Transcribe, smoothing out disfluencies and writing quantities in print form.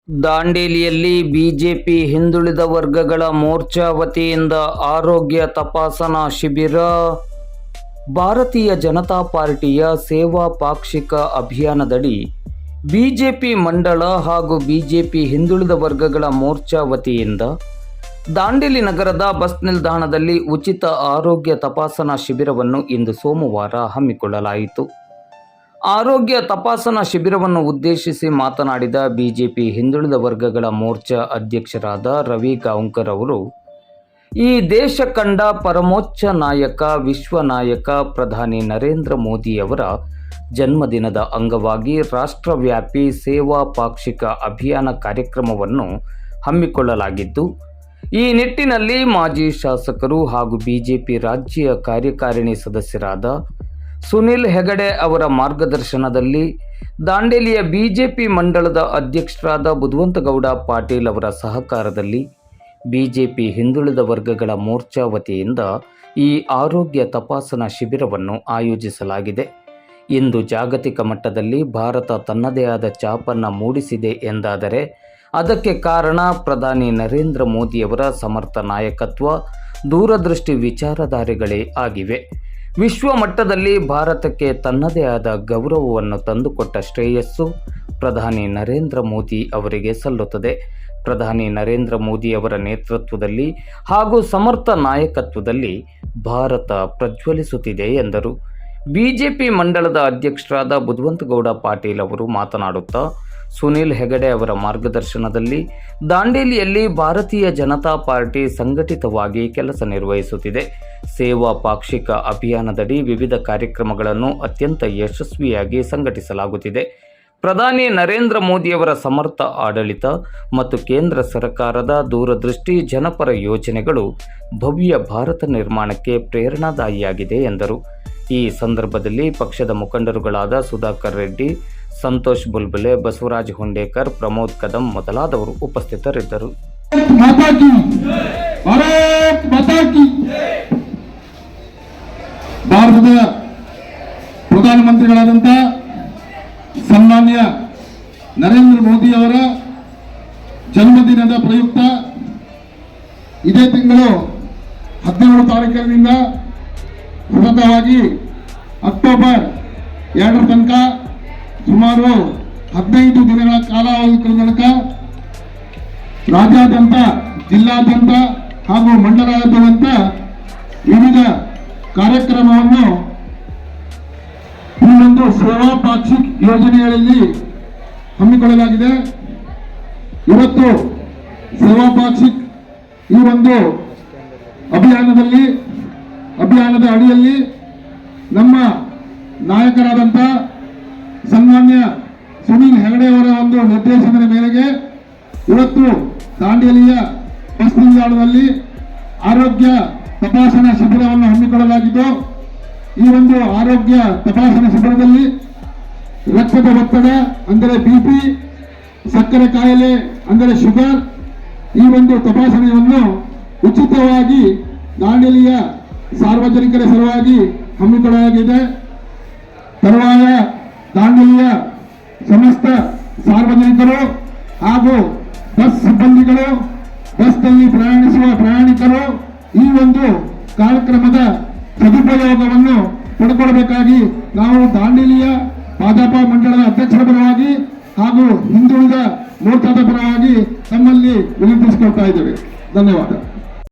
ದಾಂಡೇಲಿಯಲ್ಲಿ BJP ಹಿಂದುಳಿದ ವರ್ಗಗಳ ಮೋರ್ಚಾ ವತಿಯಿಂದ ಆರೋಗ್ಯ ತಪಾಸಣಾ ಶಿಬಿರ. ಭಾರತೀಯ ಜನತಾ ಪಾರ್ಟಿಯ ಸೇವಾ ಪಾಕ್ಷಿಕ ಅಭಿಯಾನದಡಿ ಬಿಜೆಪಿ ಮಂಡಳ ಹಾಗೂ ಬಿಜೆಪಿ ಹಿಂದುಳಿದ ವರ್ಗಗಳ ಮೋರ್ಚಾ ವತಿಯಿಂದ ದಾಂಡೇಲಿ ನಗರದ ಬಸ್ ನಿಲ್ದಾಣದಲ್ಲಿ ಉಚಿತ ಆರೋಗ್ಯ ತಪಾಸಣಾ ಶಿಬಿರವನ್ನು ಇಂದು ಸೋಮವಾರ ಹಮ್ಮಿಕೊಳ್ಳಲಾಯಿತು. ಆರೋಗ್ಯ ತಪಾಸಣಾ ಶಿಬಿರವನ್ನು ಉದ್ದೇಶಿಸಿ ಮಾತನಾಡಿದ ಬಿಜೆಪಿ ಹಿಂದುಳಿದ ವರ್ಗಗಳ ಮೋರ್ಚಾ ಅಧ್ಯಕ್ಷರಾದ ರವಿ ಗಾಂವ್ಕರ್ ಅವರು, ಈ ದೇಶ ಕಂಡ ಪರಮೋಚ್ಚ ನಾಯಕ, ವಿಶ್ವ ನಾಯಕ ಪ್ರಧಾನಿ ನರೇಂದ್ರ ಮೋದಿಯವರ ಜನ್ಮದಿನದ ಅಂಗವಾಗಿ ರಾಷ್ಟ್ರವ್ಯಾಪಿ ಸೇವಾ ಪಾಕ್ಷಿಕ ಅಭಿಯಾನ ಕಾರ್ಯಕ್ರಮವನ್ನು ಹಮ್ಮಿಕೊಳ್ಳಲಾಗಿದ್ದು, ಈ ನಿಟ್ಟಿನಲ್ಲಿ ಮಾಜಿ ಶಾಸಕರು ಹಾಗೂ ಬಿಜೆಪಿ ರಾಜ್ಯ ಕಾರ್ಯಕಾರಿಣಿ ಸದಸ್ಯರಾದ ಸುನಿಲ್ ಹೆಗಡೆ ಅವರ ಮಾರ್ಗದರ್ಶನದಲ್ಲಿ ದಾಂಡೇಲಿಯ ಬಿಜೆಪಿ ಮಂಡಳದ ಅಧ್ಯಕ್ಷರಾದ ಬುದ್ವಂತಗೌಡ ಪಾಟೀಲ್ ಅವರ ಸಹಕಾರದಲ್ಲಿ ಬಿಜೆಪಿ ಹಿಂದುಳಿದ ವರ್ಗಗಳ ಮೋರ್ಚಾ ವತಿಯಿಂದ ಈ ಆರೋಗ್ಯ ತಪಾಸಣಾ ಶಿಬಿರವನ್ನು ಆಯೋಜಿಸಲಾಗಿದೆ. ಇಂದು ಜಾಗತಿಕ ಮಟ್ಟದಲ್ಲಿ ಭಾರತ ತನ್ನದೇ ಆದ ಛಾಪನ್ನು ಮೂಡಿಸಿದೆ ಎಂದಾದರೆ ಅದಕ್ಕೆ ಕಾರಣ ಪ್ರಧಾನಿ ನರೇಂದ್ರ ಮೋದಿಯವರ ಸಮರ್ಥ ನಾಯಕತ್ವ, ದೂರದೃಷ್ಟಿ ವಿಚಾರಧಾರೆಗಳೇ ಆಗಿವೆ. ವಿಶ್ವ ಮಟ್ಟದಲ್ಲಿ ಭಾರತಕ್ಕೆ ತನ್ನದೇ ಆದ ಗೌರವವನ್ನು ತಂದುಕೊಟ್ಟ ಶ್ರೇಯಸ್ಸು ಪ್ರಧಾನಿ ನರೇಂದ್ರ ಮೋದಿ ಅವರಿಗೆ ಸಲ್ಲುತ್ತದೆ. ಪ್ರಧಾನಿ ನರೇಂದ್ರ ಮೋದಿ ಅವರ ನೇತೃತ್ವದಲ್ಲಿ ಹಾಗೂ ಸಮರ್ಥ ನಾಯಕತ್ವದಲ್ಲಿ ಭಾರತ ಪ್ರಜ್ವಲಿಸುತ್ತಿದೆ ಎಂದರು. ಬಿಜೆಪಿ ಮಂಡಳದ ಅಧ್ಯಕ್ಷರಾದ ಬುದ್ವಂತಗೌಡ ಪಾಟೀಲ್ ಅವರು ಮಾತನಾಡುತ್ತಾ, ಸುನಿಲ್ ಹೆಗಡೆ ಅವರ ಮಾರ್ಗದರ್ಶನದಲ್ಲಿ ದಾಂಡೇಲಿಯಲ್ಲಿ ಭಾರತೀಯ ಜನತಾ ಪಾರ್ಟಿ ಸಂಘಟಿತವಾಗಿ ಕೆಲಸ ನಿರ್ವಹಿಸುತ್ತಿದೆ. ಸೇವಾ ಪಾಕ್ಷಿಕ ಅಭಿಯಾನದಡಿ ವಿವಿಧ ಕಾರ್ಯಕ್ರಮಗಳನ್ನು ಅತ್ಯಂತ ಯಶಸ್ವಿಯಾಗಿ ಸಂಘಟಿಸಲಾಗುತ್ತಿದೆ. ಪ್ರಧಾನಿ ನರೇಂದ್ರ ಮೋದಿಯವರ ಸಮರ್ಥ ಆಡಳಿತ ಮತ್ತು ಕೇಂದ್ರ ಸರ್ಕಾರದ ದೂರದೃಷ್ಟಿ ಜನಪರ ಯೋಜನೆಗಳು ಭವ್ಯ ಭಾರತ ನಿರ್ಮಾಣಕ್ಕೆ ಪ್ರೇರಣಾದಾಯಿಯಾಗಿದೆ ಎಂದರು. ಈ ಸಂದರ್ಭದಲ್ಲಿ ಪಕ್ಷದ ಮುಖಂಡರುಗಳಾದ ಸುಧಾಕರ್ ರೆಡ್ಡಿ, ಸಂತೋಷ್ ಬುಲ್ಬುಲೆ, ಬಸವರಾಜ್ ಹುಂಡೇಕರ್, ಪ್ರಮೋದ್ ಕದಂ ಮೊದಲಾದವರು ಉಪಸ್ಥಿತರಿದ್ದರು. ಭಾರತದ ಪ್ರಧಾನಮಂತ್ರಿಗಳಾದಂಥ ಸನ್ಮಾನ್ಯ ನರೇಂದ್ರ ಮೋದಿ ಅವರ ಜನ್ಮದಿನದ ಪ್ರಯುಕ್ತ ಇದೇ ತಿಂಗಳು 17 ತಾರೀಕಿನಿಂದ ಸತತವಾಗಿ ಅಕ್ಟೋಬರ್ 2 ತನಕ ಸುಮಾರು 15 ದಿನಗಳ ಕಾಲಾವಧಿ ತನಕ ರಾಜ್ಯಾದ್ಯಂತ, ಜಿಲ್ಲಾದ್ಯಂತ ಹಾಗೂ ಮಂಡಲಾದ್ಯಂತ ವಿವಿಧ ಕಾರ್ಯಕ್ರಮವನ್ನು ಈ ಒಂದು ಸೇವಾ ಪಾಕ್ಷಿಕ ಯೋಜನೆಗಳಲ್ಲಿ ಹಮ್ಮಿಕೊಳ್ಳಲಾಗಿದೆ. ಇವತ್ತು ಸೇವಾ ಪಾಕ್ಷಿಕ ಈ ಒಂದು ಅಭಿಯಾನದ ಅಡಿಯಲ್ಲಿ ನಮ್ಮ ನಾಯಕರಾದಂಥ ಸನ್ಮಾನ್ಯ ಸುನಿಲ್ ಹೆಗಡೆ ಅವರ ಒಂದು ನಿರ್ದೇಶನದ ಮೇರೆಗೆ ಇವತ್ತು ದಾಂಡೇಲಿಯ ಬಸ್ ನಿಲ್ದಾಣದಲ್ಲಿ ಆರೋಗ್ಯ ತಪಾಸಣಾ ಶಿಬಿರವನ್ನು ಹಮ್ಮಿಕೊಳ್ಳಲಾಗಿದ್ದು, ಈ ಒಂದು ಆರೋಗ್ಯ ತಪಾಸಣಾ ಶಿಬಿರದಲ್ಲಿ ರಕ್ತದ ಒತ್ತಡ ಅಂದರೆ ಬಿಪಿ, ಸಕ್ಕರೆ ಕಾಯಿಲೆ ಅಂದರೆ ಶುಗರ್, ಈ ಒಂದು ತಪಾಸಣೆಯನ್ನು ಉಚಿತವಾಗಿ ದಾಂಡೇಲಿಯ ಸಾರ್ವಜನಿಕರ ಸಲುವಾಗಿ ಹಮ್ಮಿಕೊಳ್ಳಲಾಗಿದೆ. ತರುವಾಯ ದಾಂಡೇಲಿಯ ಸಮಸ್ತ ಸಾರ್ವಜನಿಕರು ಹಾಗೂ ಬಸ್ ಸಿಬ್ಬಂದಿಗಳು, ಬಸ್ನಲ್ಲಿ ಪ್ರಯಾಣಿಸುವ ಪ್ರಯಾಣಿಕರು ಈ ಒಂದು ಕಾರ್ಯಕ್ರಮದ ಸದುಪಯೋಗವನ್ನು ಪಡ್ಕೊಳ್ಬೇಕಾಗಿ ನಾವು ದಾಂಡೇಲಿಯ ಭಾಜಪಾ ಮಂಡಳದ ಅಧ್ಯಕ್ಷರ ಪರವಾಗಿ ಹಾಗೂ ಹಿಂದುಳಿದ ಮೋರ್ಚಾದ ಪರವಾಗಿ ತಮ್ಮಲ್ಲಿ ವಿನಂತಿಸಿಕೊಳ್ತಾ ಇದ್ದೇವೆ. ಧನ್ಯವಾದ.